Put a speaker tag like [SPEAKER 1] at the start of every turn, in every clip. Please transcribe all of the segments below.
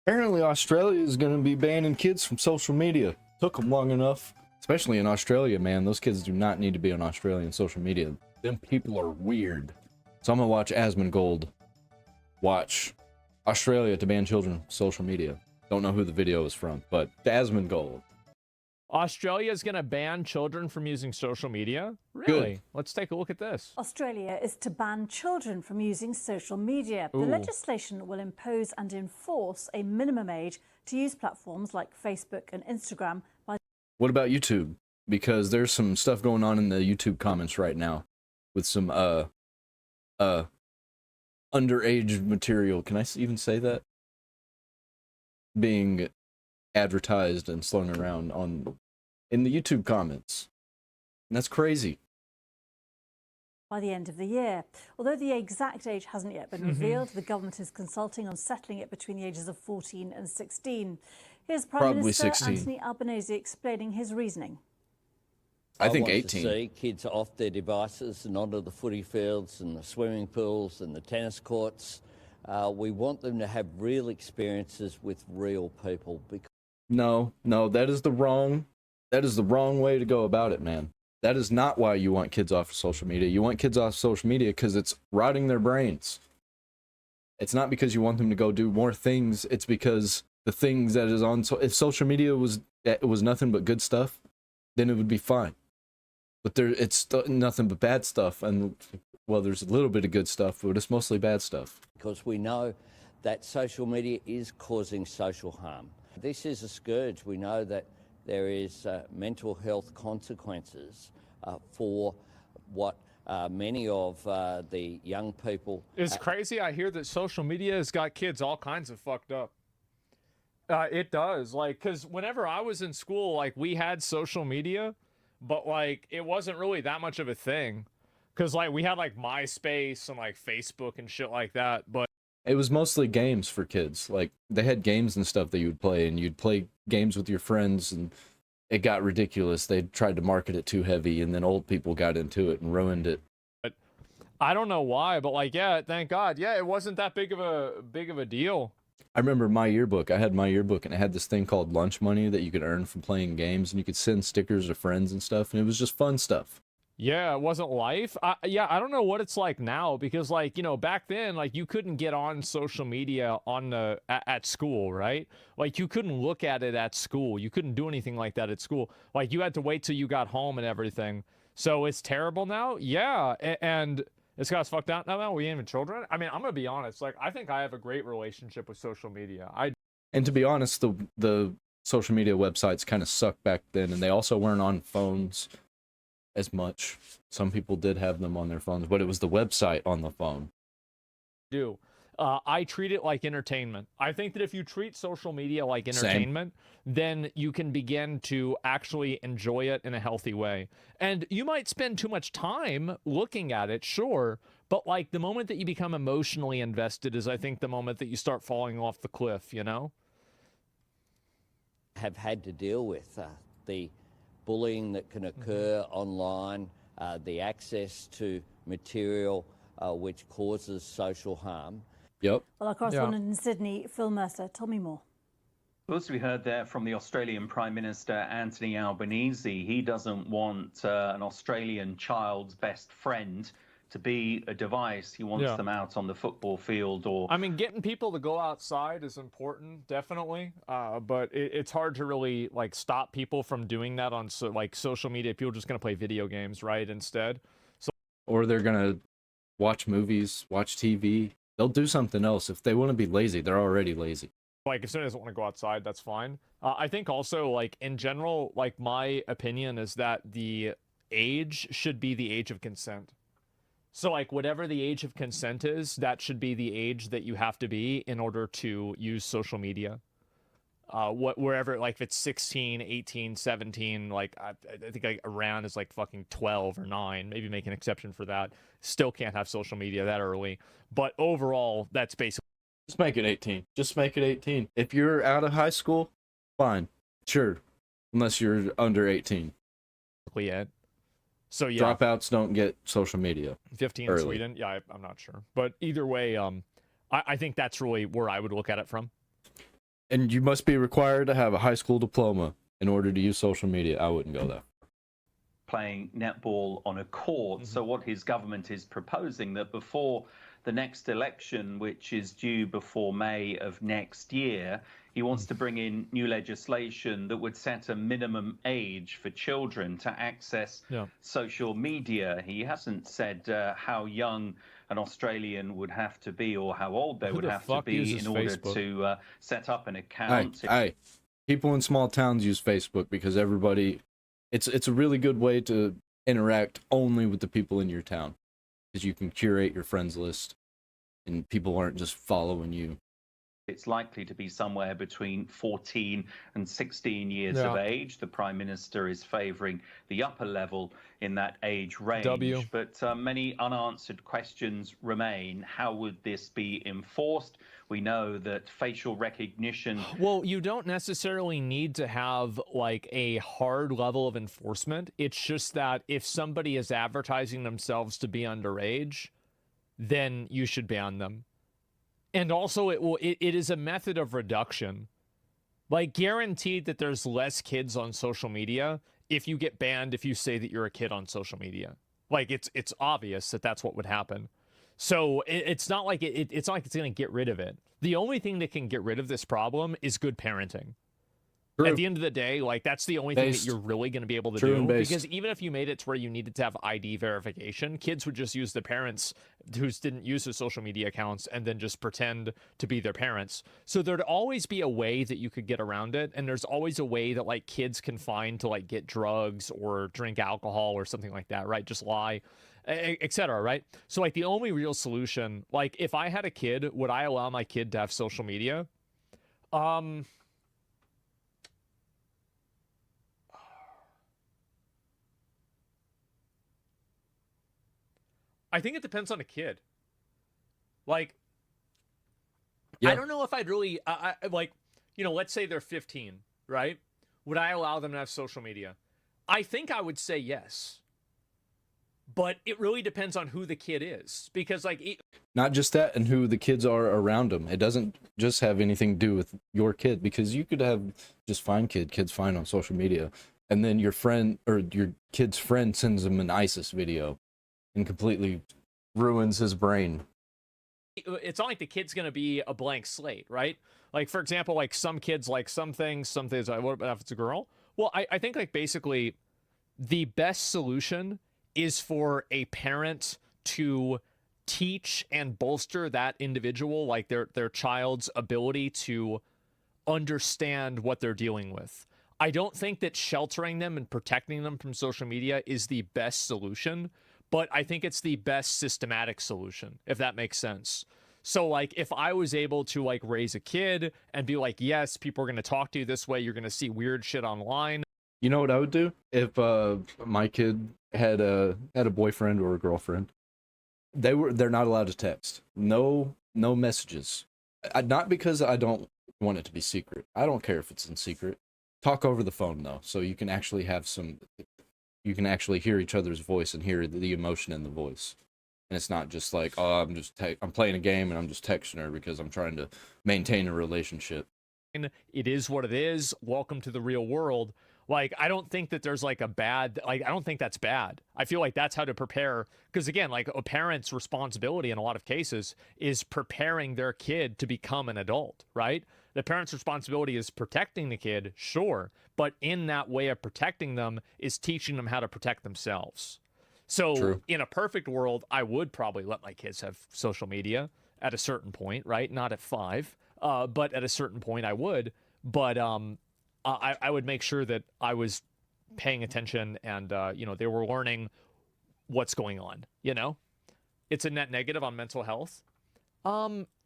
[SPEAKER 1] Apparently, Australia is going to be banning kids from social media. Took them long enough, especially in Australia, man. Those kids do not need to be on Australian social media. Them people are weird. So I'm going to watch Asmongold watch Australia to ban children from social media. Don't know who the video is from, but Asmongold.
[SPEAKER 2] Australia is going to ban children from using social media? Really?
[SPEAKER 1] Good.
[SPEAKER 2] Let's take a look at this.
[SPEAKER 3] Australia is to ban children from using social media.
[SPEAKER 2] Ooh.
[SPEAKER 3] The legislation will impose and enforce a minimum age to use platforms like Facebook and Instagram by...
[SPEAKER 1] What about YouTube? Because there's some stuff going on in the YouTube comments right now with some underage material. Can I even say that? Being advertised and slung around in the YouTube comments. And that's crazy.
[SPEAKER 3] By the end of the year. Although the exact age hasn't yet been revealed, the government is consulting on settling it between the ages of 14 and 16. Here's Prime
[SPEAKER 1] Probably
[SPEAKER 3] Minister
[SPEAKER 1] 16.
[SPEAKER 3] Anthony Albanese explaining his reasoning.
[SPEAKER 1] I think
[SPEAKER 4] want
[SPEAKER 1] 18.
[SPEAKER 4] to see kids off their devices and onto the footy fields and the swimming pools and the tennis courts. We want them to have real experiences with real people.
[SPEAKER 1] No, that is the wrong way to go about it, man. That is not why you want kids off of social media. You want kids off social media because it's rotting their brains. It's not because you want them to go do more things. It's because the things that is on, if social media was nothing but good stuff, then it would be fine. But it's nothing but bad stuff, and well, there's a little bit of good stuff, but it's mostly bad stuff.
[SPEAKER 4] Because we know that social media is causing social harm. This is a scourge. We know that there is mental health consequences for what many of the young people...
[SPEAKER 2] It's crazy. I hear that social media has got kids all kinds of fucked up. It does. Like, because whenever I was in school, like, we had social media, but, like, it wasn't really that much of a thing. Because, like, we had, like, MySpace and, like, Facebook and shit like that, but...
[SPEAKER 1] It was mostly games for kids. Like, they had games and stuff that you would play, and you'd play games with your friends, and it got ridiculous. They tried to market it too heavy, and then old people got into it and ruined it.
[SPEAKER 2] But I don't know why, but, like, yeah, thank God. Yeah, it wasn't that big of a deal.
[SPEAKER 1] I remember my yearbook. I had my yearbook, and it had this thing called lunch money that you could earn from playing games, and you could send stickers to friends and stuff, and it was just fun stuff.
[SPEAKER 2] Yeah, it wasn't life. Yeah, I don't know what it's like now because, like, you know, back then, like, you couldn't get on social media at school, right? Like, you couldn't look at it at school. You couldn't do anything like that at school. Like, you had to wait till you got home and everything. So it's terrible now. Yeah, and it's got us fucked out now. We ain't even children. I mean, I'm gonna be honest. Like, I think I have a great relationship with social media.
[SPEAKER 1] And to be honest, the social media websites kind of sucked back then, and they also weren't on phones as much. Some people did have them on their phones, but it was the website on the phone.
[SPEAKER 2] I treat it like entertainment. I think that if you treat social media like entertainment, then you can begin to actually enjoy it in a healthy way. And you might spend too much time looking at it, sure, but like the moment that you become emotionally invested is, I think, the moment that you start falling off the cliff, you know?
[SPEAKER 4] Have had to deal with the bullying that can occur online, the access to material which causes social harm.
[SPEAKER 1] Yep.
[SPEAKER 3] Well, our correspondent in Sydney, Phil Mercer, tell me more.
[SPEAKER 5] Well, as we heard there from the Australian Prime Minister Anthony Albanese, he doesn't want an Australian child's best friend to be a device. He wants them out on the football field or...
[SPEAKER 2] I mean, getting people to go outside is important, definitely. But it's hard to really, like, stop people from doing that on, social media. People are just going to play video games, right, instead. So,
[SPEAKER 1] or they're going to watch movies, watch TV. They'll do something else. If they want to be lazy, they're already lazy.
[SPEAKER 2] like, if someone doesn't want to go outside, that's fine. I think also, like, in general, like, my opinion is that the age should be the age of consent. So, like, whatever the age of consent is, that should be the age that you have to be in order to use social media. Wherever, like, if it's 16, 18, 17, like, I think, like, Iran is, like, fucking 12 or 9. Maybe make an exception for that. Still can't have social media that early. But overall, that's basically...
[SPEAKER 1] Just make it 18. Just make it 18. If you're out of high school, fine. Sure. Unless you're under 18.
[SPEAKER 2] it. So, yeah.
[SPEAKER 1] Dropouts don't get social media.
[SPEAKER 2] 15 in Sweden? Yeah, I'm not sure. But either way, I think that's really where I would look at it from.
[SPEAKER 1] And you must be required to have a high school diploma in order to use social media. I wouldn't go there.
[SPEAKER 5] Playing netball on a court. So what his government is proposing, that before the next election, which is due before May of next year, he wants to bring in new legislation that would set a minimum age for children to access social media. He hasn't said how young an Australian would have to be or how old they would have to be in order to set up an account.
[SPEAKER 1] Hey, people in small towns use Facebook because everybody, it's a really good way to interact only with the people in your town, because you can curate your friends list and people aren't just following you.
[SPEAKER 5] It's likely to be somewhere between 14 and 16 years of age. The Prime Minister is favouring the upper level in that age range. But many unanswered questions remain. How would this be enforced? We know that facial recognition...
[SPEAKER 2] Well, you don't necessarily need to have like a hard level of enforcement. It's just that if somebody is advertising themselves to be underage, then you should ban them. And also, it is a method of reduction. Like, guaranteed that there's less kids on social media if you get banned if you say that you're a kid on social media. Like, it's obvious that that's what would happen. So it's not like it's not like it's going to get rid of it. The only thing that can get rid of this problem is good parenting. True. At the end of the day, like, that's the only thing that you're really going to be able to do. Because even if you made it to where you needed to have ID verification, kids would just use the parents who didn't use their social media accounts and then just pretend to be their parents. So there'd always be a way that you could get around it. And there's always a way that, like, kids can find to, like, get drugs or drink alcohol or something like that, right? Just lie, etc., right? So, like, the only real solution, like, if I had a kid, would I allow my kid to have social media? I think it depends on a kid. Like, I don't know if I'd really, like, you know, let's say they're 15, right? Would I allow them to have social media? I think I would say yes. But it really depends on who the kid is. Because, like...
[SPEAKER 1] Not just that, and who the kids are around them. It doesn't just have anything to do with your kid, because you could have just kids fine on social media, and then your friend, or your kid's friend, sends them an ISIS video and completely ruins his brain.
[SPEAKER 2] It's not like the kid's going to be a blank slate, right? Like, for example, like, some kids like some things, like, what about if it's a girl? Well, I think, like, basically the best solution is for a parent to teach and bolster that individual, like their child's ability to understand what they're dealing with. I don't think that sheltering them and protecting them from social media is the best solution, but I think it's the best systematic solution, if that makes sense. So, like, if I was able to, like, raise a kid and be like, yes, people are going to talk to you this way, you're going to see weird shit online.
[SPEAKER 1] You know what I would do if my kid had a boyfriend or a girlfriend? They're not allowed to text. No messages. Not because I don't want it to be secret. I don't care if it's in secret. Talk over the phone though, so you can actually have you can actually hear each other's voice and hear the emotion in the voice. And it's not just like, oh, I'm playing a game and I'm just texting her because I'm trying to maintain a relationship.
[SPEAKER 2] It is what it is. Welcome to the real world. Like, I don't think that there's like a bad, like, I don't think that's bad. I feel like that's how to prepare. Because again, like, a parent's responsibility in a lot of cases is preparing their kid to become an adult, right? The parent's responsibility is protecting the kid, sure. But in that way of protecting them is teaching them how to protect themselves. So True. In a perfect world, I would probably let my kids have social media at a certain point, right? Not at 5, but at a certain point I would. But I would make sure that I was paying attention and, you know, they were learning what's going on, you know? It's a net negative on mental health.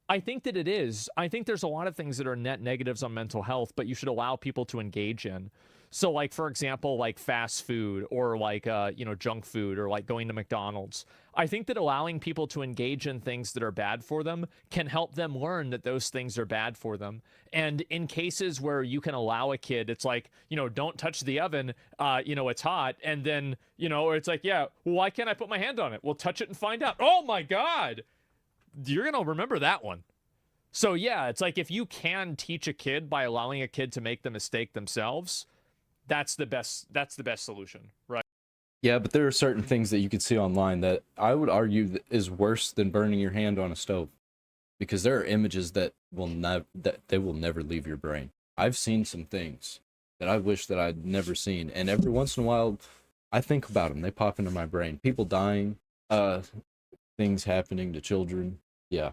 [SPEAKER 2] I think that it is. I think there's a lot of things that are net negatives on mental health, but you should allow people to engage in. So, like, for example, like fast food or like, you know, junk food or like going to McDonald's. I think that allowing people to engage in things that are bad for them can help them learn that those things are bad for them. And in cases where you can allow a kid, it's like, you know, don't touch the oven, you know, it's hot. And then, you know, it's like, yeah, well, why can't I put my hand on it? Well, touch it and find out. Oh my God. You're going to remember that one. So yeah, it's like if you can teach a kid by allowing a kid to make the mistake themselves, that's the best solution, right?
[SPEAKER 1] Yeah, but there are certain things that you could see online that I would argue that is worse than burning your hand on a stove, because there are images that will never leave your brain. I've seen some things that I wish that I'd never seen, and every once in a while I think about them. They pop into my brain. People dying, things happening to children. Yeah.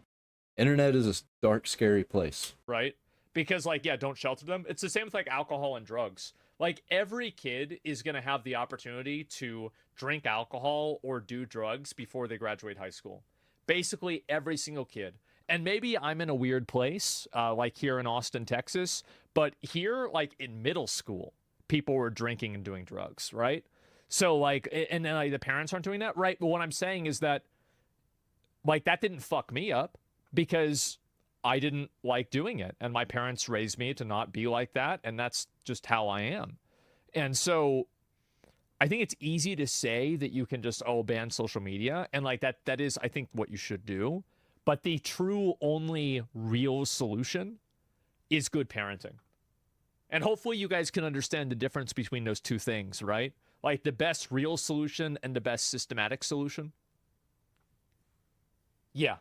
[SPEAKER 1] Internet is a dark, scary place.
[SPEAKER 2] Right? Because like, yeah, don't shelter them. It's the same with like alcohol and drugs. Like every kid is going to have the opportunity to drink alcohol or do drugs before they graduate high school. Basically every single kid. And maybe I'm in a weird place, like here in Austin, Texas, but here, like in middle school, people were drinking and doing drugs, right? So like, and then like, the parents aren't doing that, right? But what I'm saying is that, like, that didn't fuck me up because I didn't like doing it. And my parents raised me to not be like that. And that's just how I am. And so I think it's easy to say that you can just, ban social media. And like that is, I think, what you should do. But the true only real solution is good parenting. And hopefully you guys can understand the difference between those two things, right? Like the best real solution and the best systematic solution. Yeah.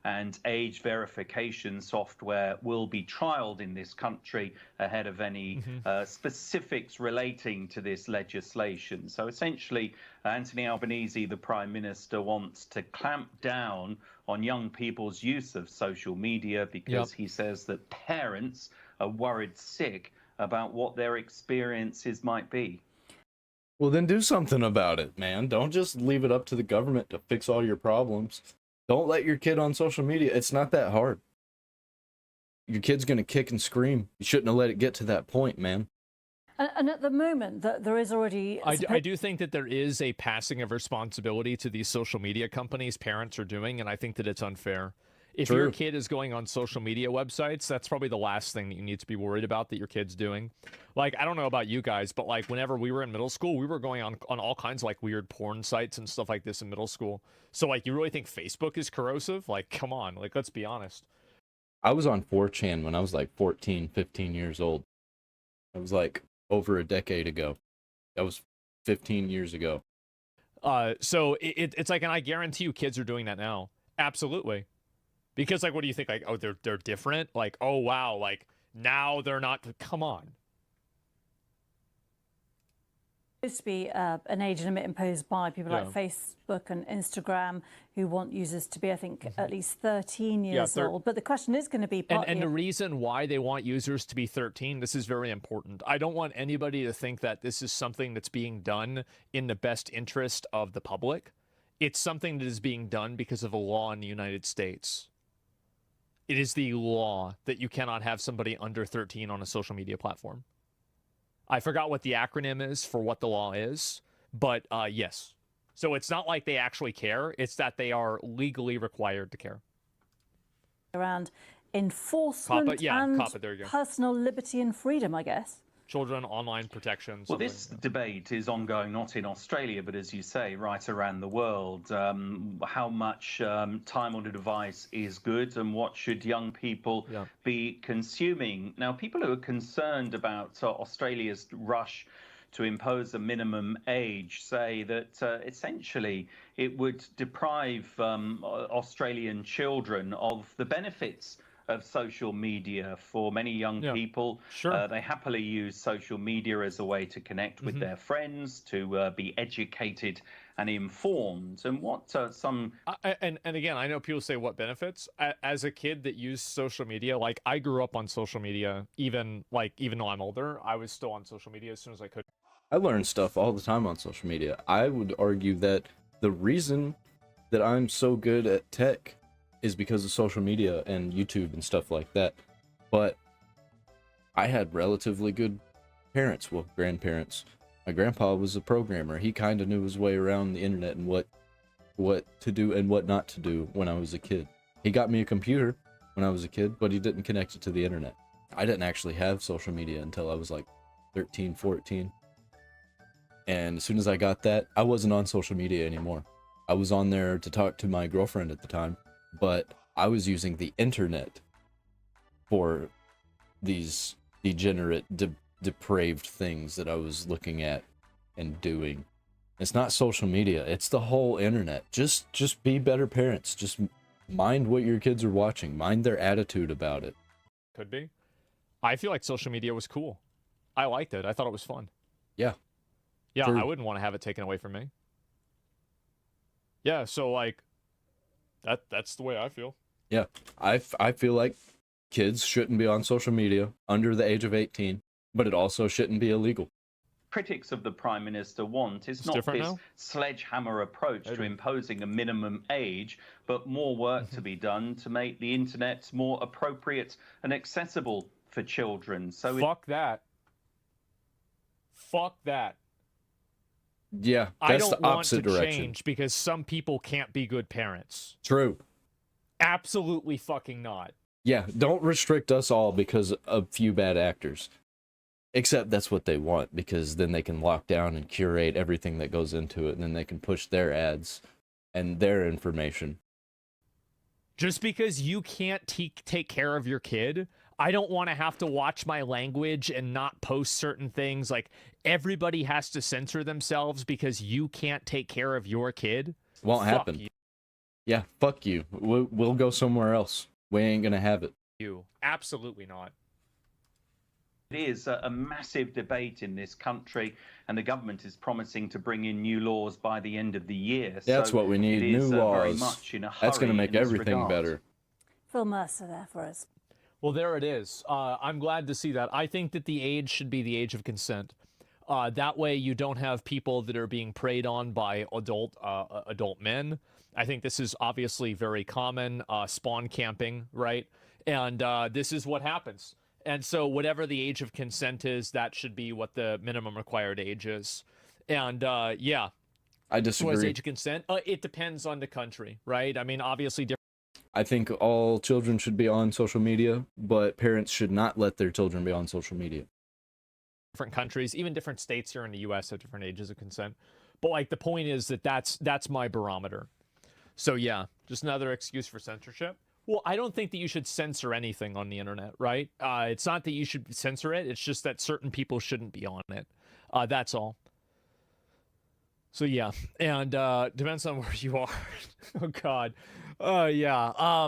[SPEAKER 5] And age verification software will be trialed in this country ahead of any specifics relating to this legislation. So essentially, Anthony Albanese, the Prime Minister, wants to clamp down on young people's use of social media because he says that parents are worried sick about what their experiences might be.
[SPEAKER 1] Well, then do something about it, man. Don't just leave it up to the government to fix all your problems. Don't let your kid on social media. It's not that hard. Your kid's going to kick and scream. You shouldn't have let it get to that point, man.
[SPEAKER 3] And at the moment, there is already...
[SPEAKER 2] I do think that there is a passing of responsibility to these social media companies parents are doing, and I think that it's unfair. If
[SPEAKER 1] True.
[SPEAKER 2] your kid is going on social media websites, that's probably the last thing that you need to be worried about that your kid's doing. Like, I don't know about you guys, but like whenever we were in middle school, we were going on all kinds of like weird porn sites and stuff like this in middle school. So like, you really think Facebook is corrosive? Like, come on, like, let's be honest.
[SPEAKER 1] I was on 4chan when I was like 14, 15 years old. It was like over a decade ago. That was 15 years ago.
[SPEAKER 2] So it's like, and I guarantee you kids are doing that now. Absolutely. Because like, what do you think? Like, oh, they're different. Like, oh wow, like now they're not. Come on.
[SPEAKER 3] Supposed to be an age limit imposed by people like Facebook and Instagram, who want users to be, I think, at least 13 years old. But the question is going to be...
[SPEAKER 2] And the reason why they want users to be 13, this is very important. I don't want anybody to think that this is something that's being done in the best interest of the public. It's something that is being done because of a law in the United States. It is the law that you cannot have somebody under 13 on a social media platform. I forgot what the acronym is for what the law is, but yes. So it's not like they actually care. It's that they are legally required to care.
[SPEAKER 3] Around enforcement
[SPEAKER 2] there you go.
[SPEAKER 3] Personal liberty and freedom, I guess.
[SPEAKER 2] Children, online protection.
[SPEAKER 5] Well, this debate is ongoing not in Australia, but as you say, right around the world. How much time on a device is good and what should young people be consuming? Now, people who are concerned about Australia's rush to impose a minimum age say that essentially it would deprive Australian children of the benefits of social media. For many young people. They happily use social media as a way to connect with their friends, to be educated and informed. And what
[SPEAKER 2] and again, I know people say what benefits. As a kid that used social media, like I grew up on social media, even though I'm older, I was still on social media as soon as I could.
[SPEAKER 1] I learn stuff all the time on social media. I would argue that the reason that I'm so good at tech is because of social media and YouTube and stuff like that. But I had relatively good parents, well, grandparents. My grandpa was a programmer. He kind of knew his way around the internet and what to do and what not to do when I was a kid. He got me a computer when I was a kid, but he didn't connect it to the internet. I didn't actually have social media until I was like 13, 14. And as soon as I got that, I wasn't on social media anymore. I was on there to talk to my girlfriend at the time, but I was using the internet for these degenerate, depraved things that I was looking at and doing. It's not social media, it's the whole internet. Just be better parents. Just mind what your kids are watching. Mind their attitude about it.
[SPEAKER 2] Could be. I feel like social media was cool. I liked it. I thought it was fun.
[SPEAKER 1] Yeah.
[SPEAKER 2] Yeah,
[SPEAKER 1] For-
[SPEAKER 2] I wouldn't want to have it taken away from me. Yeah, so like that's the way I feel.
[SPEAKER 1] Yeah. I feel like kids shouldn't be on social media under the age of 18, but it also shouldn't be illegal.
[SPEAKER 5] Critics of the Prime Minister want is not
[SPEAKER 2] different
[SPEAKER 5] this
[SPEAKER 2] now?
[SPEAKER 5] sledgehammer approach to
[SPEAKER 2] Maybe.
[SPEAKER 5] imposing a minimum age, but more work to be done to make the internet more appropriate and accessible for children. So
[SPEAKER 2] Fuck that. Fuck that.
[SPEAKER 1] Yeah,
[SPEAKER 2] I
[SPEAKER 1] that's
[SPEAKER 2] don't
[SPEAKER 1] the
[SPEAKER 2] want
[SPEAKER 1] opposite
[SPEAKER 2] to
[SPEAKER 1] direction.
[SPEAKER 2] change because some people can't be good parents.
[SPEAKER 1] True.
[SPEAKER 2] Absolutely fucking not.
[SPEAKER 1] Yeah, don't restrict us all because of a few bad actors. Except that's what they want, because then they can lock down and curate everything that goes into it, and then they can push their ads and their information.
[SPEAKER 2] Just because you can't take care of your kid, I don't want to have to watch my language and not post certain things. Like, everybody has to censor themselves because you can't take care of your kid.
[SPEAKER 1] Won't
[SPEAKER 2] Fuck
[SPEAKER 1] happen. Yeah, fuck you. We'll go somewhere else. We ain't gonna have it.
[SPEAKER 2] You. Absolutely not.
[SPEAKER 5] it is a massive debate in this country, and the government is promising to bring in new laws by the end of the year.
[SPEAKER 1] That's
[SPEAKER 5] So
[SPEAKER 1] what we need,
[SPEAKER 5] it is,
[SPEAKER 1] new
[SPEAKER 5] very
[SPEAKER 1] laws.
[SPEAKER 5] much in a
[SPEAKER 1] That's gonna
[SPEAKER 5] hurry
[SPEAKER 1] make
[SPEAKER 5] in this
[SPEAKER 1] everything
[SPEAKER 5] regard.
[SPEAKER 1] better.
[SPEAKER 3] Phil Mercer there for us.
[SPEAKER 2] Well, there it is. I'm glad to see that. I think that the age should be the age of consent. That way you don't have people that are being preyed on by adult men. I think this is obviously very common, spawn camping, right? And this is what happens. And so whatever the age of consent is, that should be what the minimum required age is. And yeah.
[SPEAKER 1] I
[SPEAKER 2] So as
[SPEAKER 1] disagree.
[SPEAKER 2] age of consent, it depends on the country, right? I mean, obviously
[SPEAKER 1] I think all children should be on social media, but parents should not let their children be on social media.
[SPEAKER 2] different countries, even different states here in the US have different ages of consent. But like the point is that that's my barometer. So yeah, just another excuse for censorship. Well, I don't think that you should censor anything on the internet, right? It's not that you should censor it. It's just that certain people shouldn't be on it. That's all. So yeah, and depends on where you are. Oh God, yeah.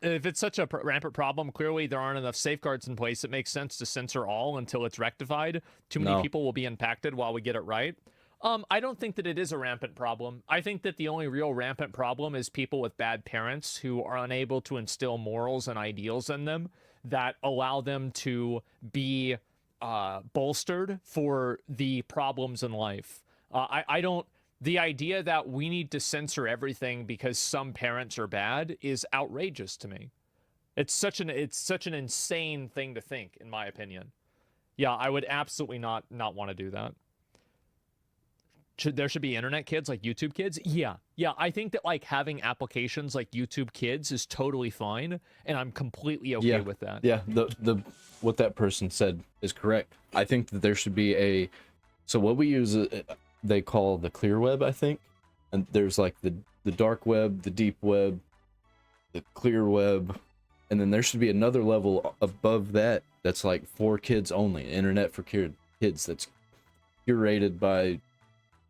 [SPEAKER 2] If it's such a rampant problem, clearly there aren't enough safeguards in place. It makes sense to censor all until it's rectified. Too many
[SPEAKER 1] No.
[SPEAKER 2] people will be impacted while we get it right. I don't think that it is a rampant problem. I think that the only real rampant problem is people with bad parents who are unable to instill morals and ideals in them that allow them to be bolstered for the problems in life. I don't. The idea that we need to censor everything because some parents are bad is outrageous to me. It's such an insane thing to think, in my opinion. Yeah, I would absolutely not want to do that. There should be internet kids like YouTube Kids? Yeah. I think that like having applications like YouTube Kids is totally fine, and I'm completely okay with that.
[SPEAKER 1] Yeah, the what that person said is correct. I think that there should be so what we use they call the clear web, I think. And there's like the dark web, the deep web, the clear web, and then there should be another level above that that's like for kids only, internet for kids that's curated by,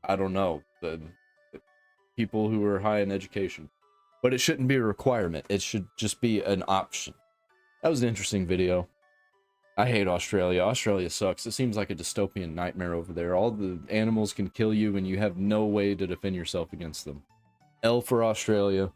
[SPEAKER 1] I don't know, the people who are high in education. But it shouldn't be a requirement. It should just be an option. That was an interesting video. I hate Australia. Australia sucks. It seems like a dystopian nightmare over there. All the animals can kill you and you have no way to defend yourself against them. L for Australia.